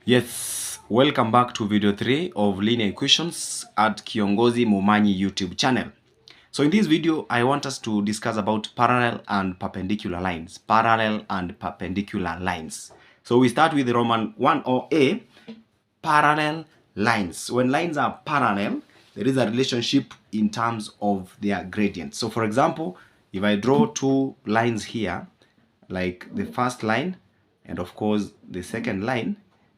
Yes, welcome back to video 3 of linear equations at Kiongozi Momanyi YouTube channel. So in this video, I want us to discuss about parallel and perpendicular lines. Parallel and perpendicular lines. So we start with Roman 1 or A, parallel lines. When lines are parallel, there is a relationship in terms of their gradient. So for example, if I draw two lines here, like the first line and of course the second line,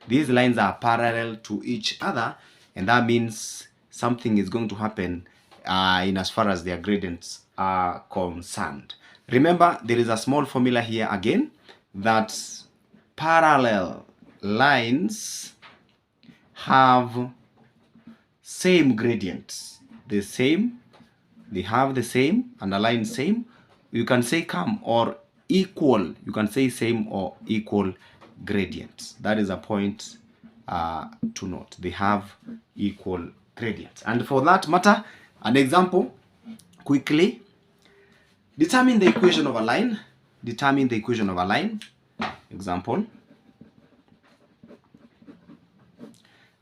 these lines are parallel to each other, and that means something is going to happen in as far as their gradients are concerned. Remember, there is a small formula here again, that parallel lines have same gradients. They have the same, underline same. You can say come or equal. You can say same or equal gradients. That is a point to note. They have equal gradients. And for that matter, an example quickly. Determine the equation of a line. Determine the equation of a line. Example.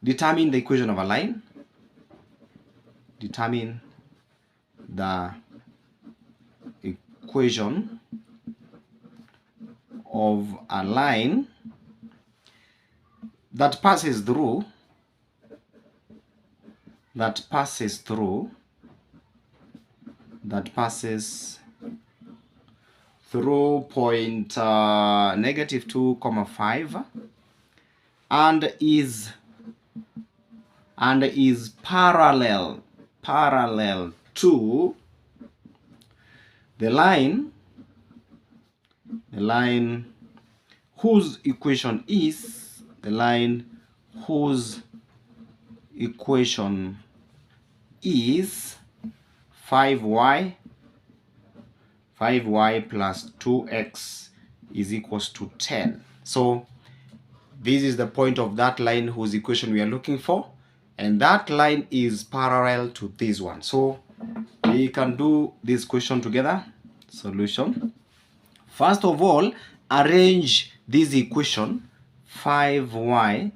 Determine the equation of a line. Determine the equation of a line that passes through point -2, 5 and is parallel to the line whose equation is 5y plus 2x is equals to 10. So this is the point of that line whose equation we are looking for, and that line is parallel to this one. So we can do this question together. Solution. First of all, arrange this equation 5y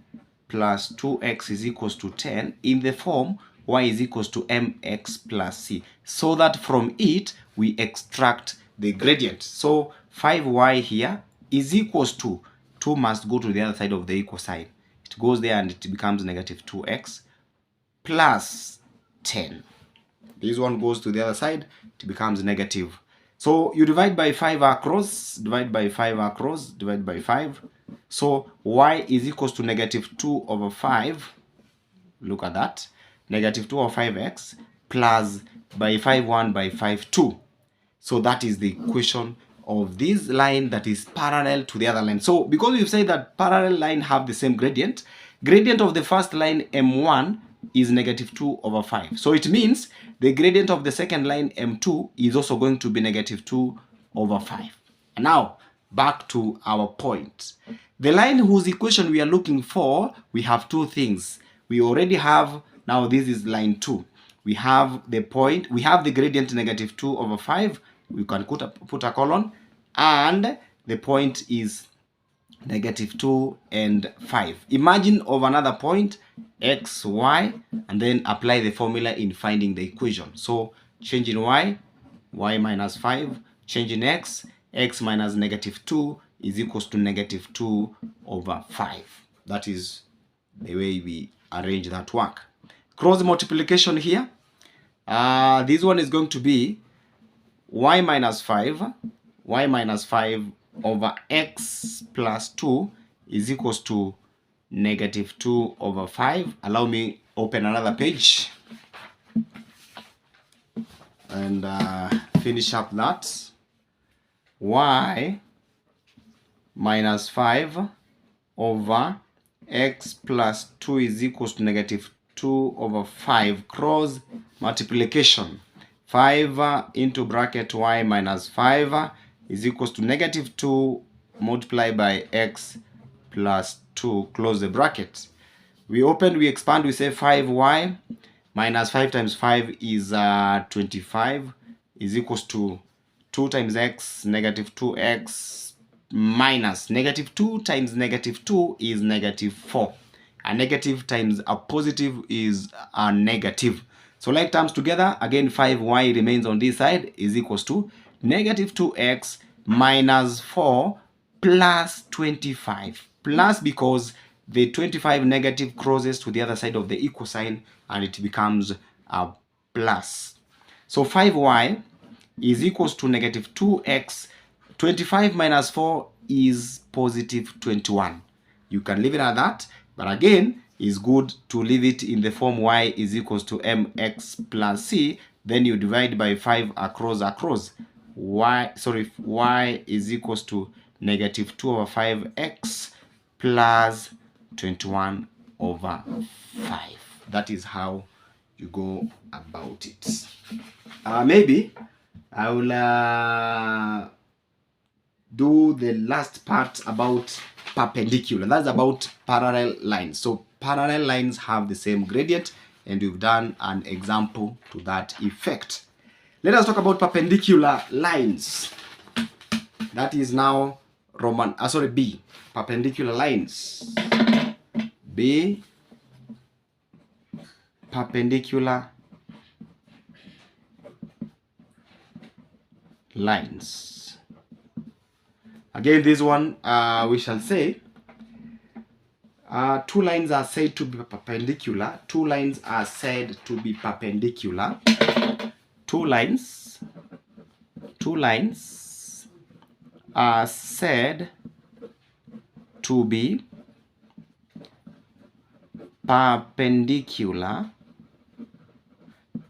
plus 2x is equals to 10 in the form y is equals to mx plus c, so that from it we extract the gradient. So 5y here is equals to 2 must go to the other side of the equal sign. It goes there and it becomes -2x plus 10. This one goes to the other side, it becomes negative. So you divide by 5 across, divide by 5 across, divide by 5. So y is equals to -2 over 5. Look at that. -2 over 5x plus by 5 1 by 5 2. So that is the equation of this line that is parallel to the other line. So because we've said that parallel line have the same gradient of the first line m1 is -2 over 5. So it means the gradient of the second line m2 is also going to be -2 over 5. And now back to our point. The line whose equation we are looking for, we have two things. We already have, now this is line 2. We have the point, we have the gradient -2 over 5. We can put a colon, and the point is -2 and 5. Imagine of another point x, y, and then apply the formula in finding the equation. So change in y minus 5, change in x minus -2 is equals to -2 over 5. That is the way we arrange that work. Cross multiplication here. This one is going to be y minus 5 over x plus 2 is equals to -2 over 5. Allow me open another page and finish up that. Y minus 5 over x plus 2 is equals to -2 over 5. Cross multiplication. 5 into bracket y minus 5 is equals to -2 multiplied by x plus 2. Close the bracket. We open, we expand, we say 5y minus 5 times 5 is 25 is equals to 2 times x, -2x minus negative 2 times negative 2 is negative 4. A negative times a positive is a negative. So like terms together, again 5y remains on this side is equals to negative 2x minus 4 plus 25. Plus because the 25 negative crosses to the other side of the equal sign and it becomes a plus. So 5y is equals to negative 2x. 25 minus 4 is positive 21. You can leave it at that, but again, it's good to leave it in the form y is equals to mx plus c. Then you divide by 5 across. Y is equals to negative 2 over 5x plus 21 over 5. That is how you go about it. Maybe I will do the last part about perpendicular. That's about parallel lines. So parallel lines have the same gradient, and we've done an example to that effect. Let us talk about perpendicular lines. That is now B. Perpendicular lines. B. Perpendicular lines. Again, this one we shall say two lines are said to be perpendicular. Two lines are said to be perpendicular. Two lines are said to be perpendicular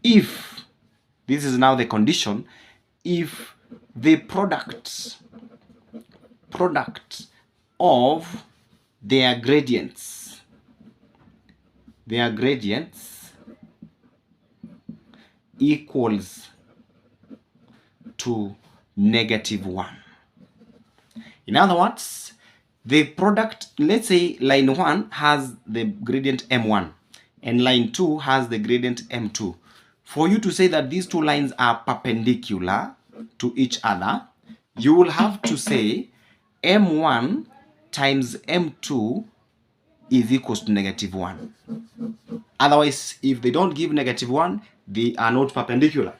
if, this is now the condition, if the product of their gradients equals to -1. In other words, the product, let's say line 1 has the gradient m1 and line 2 has the gradient m2. For you to say that these two lines are perpendicular to each other, you will have to say m1 times m2 is equals to -1. Otherwise, if they don't give -1, they are not perpendicular.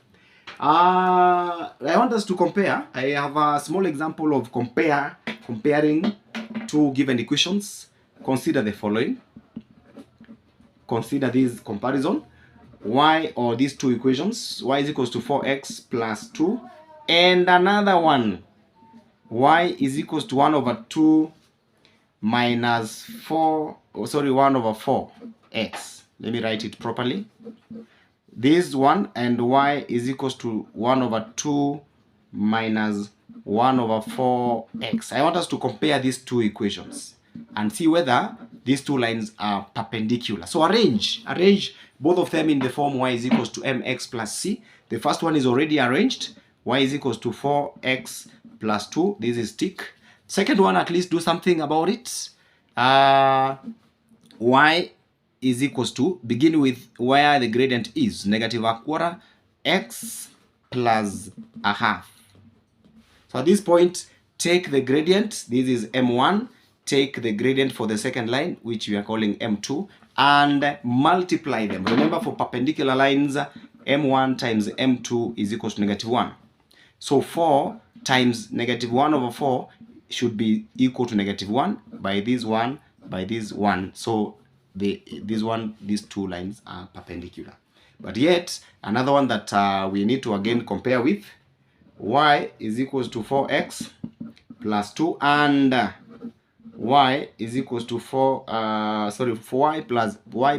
I want us to compare. I have a small example of comparing two given equations. Consider the following. Consider this comparison. Y, or these two equations, y is equals to 4x plus 2, and another one, y is equals to 1 over 2 minus 1 over 4x. Let me write it properly. This one and y is equals to 1 over 2 minus 1 over 4x. I want us to compare these two equations and see whether these two lines are perpendicular. So arrange both of them in the form y is equals to mx plus c. The first one is already arranged. Y is equals to 4x plus 2. This is tick. Second one, at least do something about it. Y is equals to, begin with where the gradient is, -1/4 x plus 1/2. So at this point, take the gradient, this is m1, take the gradient for the second line, which we are calling m2, and multiply them. Remember, for perpendicular lines, m1 times m2 is equals to -1. So 4 times -1 over 4 should be equal to -1 by this one, by this one. So these two lines are perpendicular. But yet, another one that we need to again compare with, y is equals to 4x plus 2, and y is equals to 4y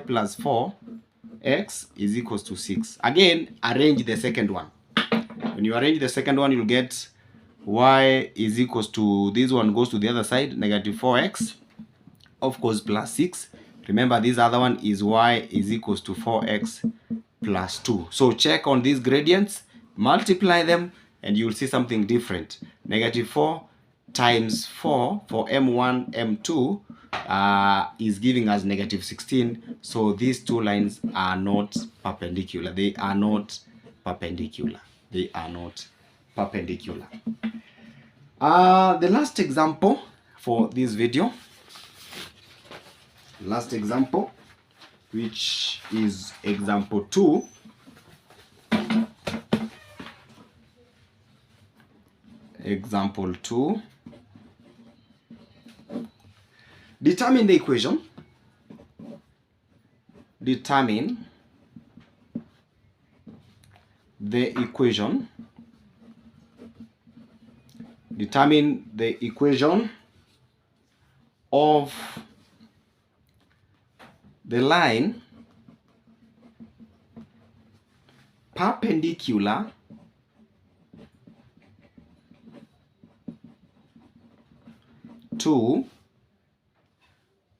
plus 4x is equals to 6. Again, arrange the second one. When you arrange the second one, you'll get y is equals to, this one goes to the other side, -4x, of course, plus 6. Remember, this other one is y is equals to 4x plus 2. So check on these gradients, multiply them, and you'll see something different. -4 times 4 for m1, m2 is giving us -16. So these two lines are not perpendicular. They are not perpendicular. The last example for this video, which is example 2. Example 2. Determine the equation. Determine the equation. Determine the equation of the line perpendicular to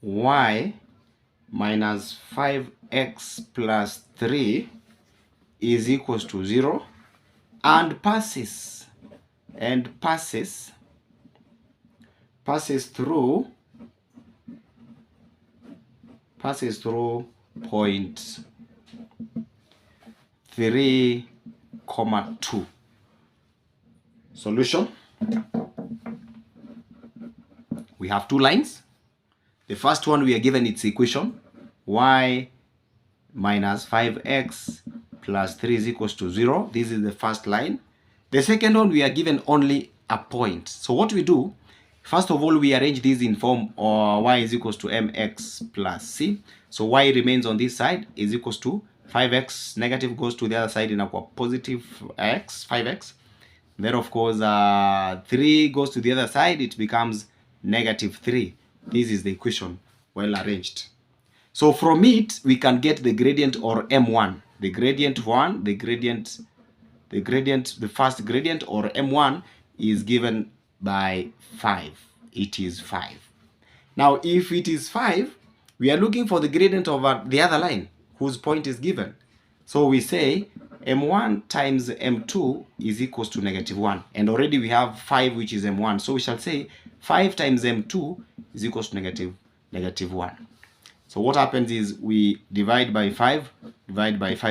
y minus 5x plus 3 is equals to 0 and passes through point 3, 2. Solution. We have two lines. The first one, we are given its equation, y minus 5x plus 3 is equals to 0. This is the first line. The second one, we are given only a point. So what we do, first of all, we arrange this in form y is equals to mx plus c. So y remains on this side is equals to 5x, negative goes to the other side in a positive x, 5x. Then of course 3 goes to the other side, it becomes negative 3. This is the equation well arranged. So from it we can get the gradient, or m1. The gradient 1, the first gradient, or m1 is given by 5. It is 5. Now if it is 5, we are looking for the gradient of the other line whose point is given. So we say m1 times m2 is equals to negative 1. And already we have 5, which is m1. So we shall say 5 times m2 is equals to negative 1. So what happens is we divide by 5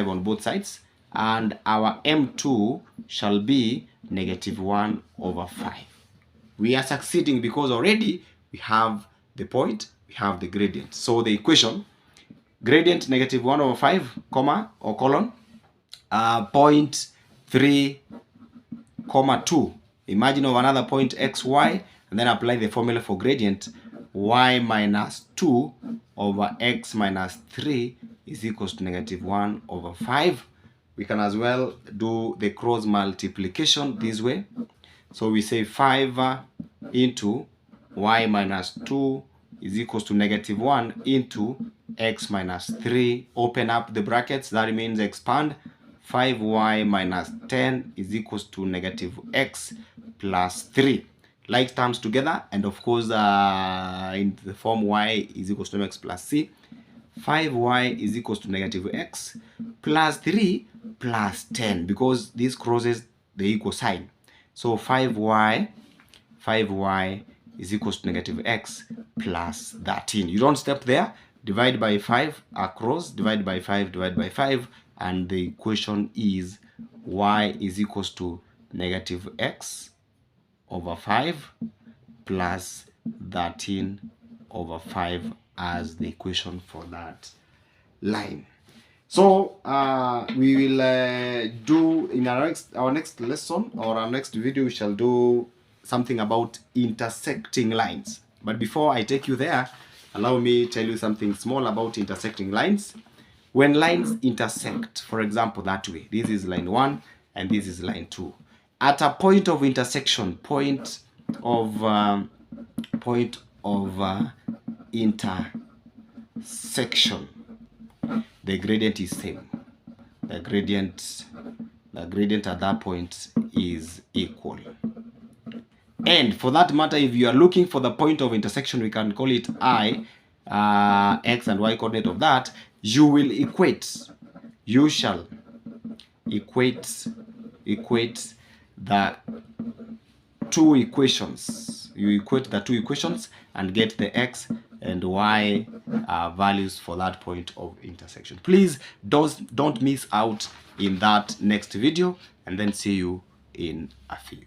on both sides, and our m2 shall be negative 1 over 5. We are succeeding because already we have the point, we have the gradient. So the equation, gradient negative 1 over 5, comma or colon, point 3, 2. Imagine of another point xy, and then apply the formula for gradient. Y minus 2 over x minus 3 is equals to negative 1 over 5. We can as well do the cross multiplication this way. So we say 5 into y minus 2 is equals to negative 1 into x minus 3. Open up the brackets, that remains expand. 5y minus 10 is equals to negative x plus 3. Like terms together, and of course in the form y is equals to mx plus c. 5y is equals to negative x plus 3 plus 10, because this crosses the equal sign. So 5y is equals to negative x plus 13. You don't step there. Divide by 5 across, divide by 5, and the equation is y is equals to negative x over 5 plus 13 over 5 as the equation for that line. So we will do in our next lesson, or our next video, we shall do something about intersecting lines. But before I take you there, allow me to tell you something small about intersecting lines. When lines intersect, for example, that way, this is line 1 and this is line 2. At a point of intersection, point of intersection, the gradient is same. The gradient at that point is equal. And for that matter, if you are looking for the point of intersection, we can call it I, x and y coordinate of that. You will equate. You shall equate the two equations. You equate the two equations and get the x and y values for that point of intersection. Please don't miss out in that next video, and then see you in a few.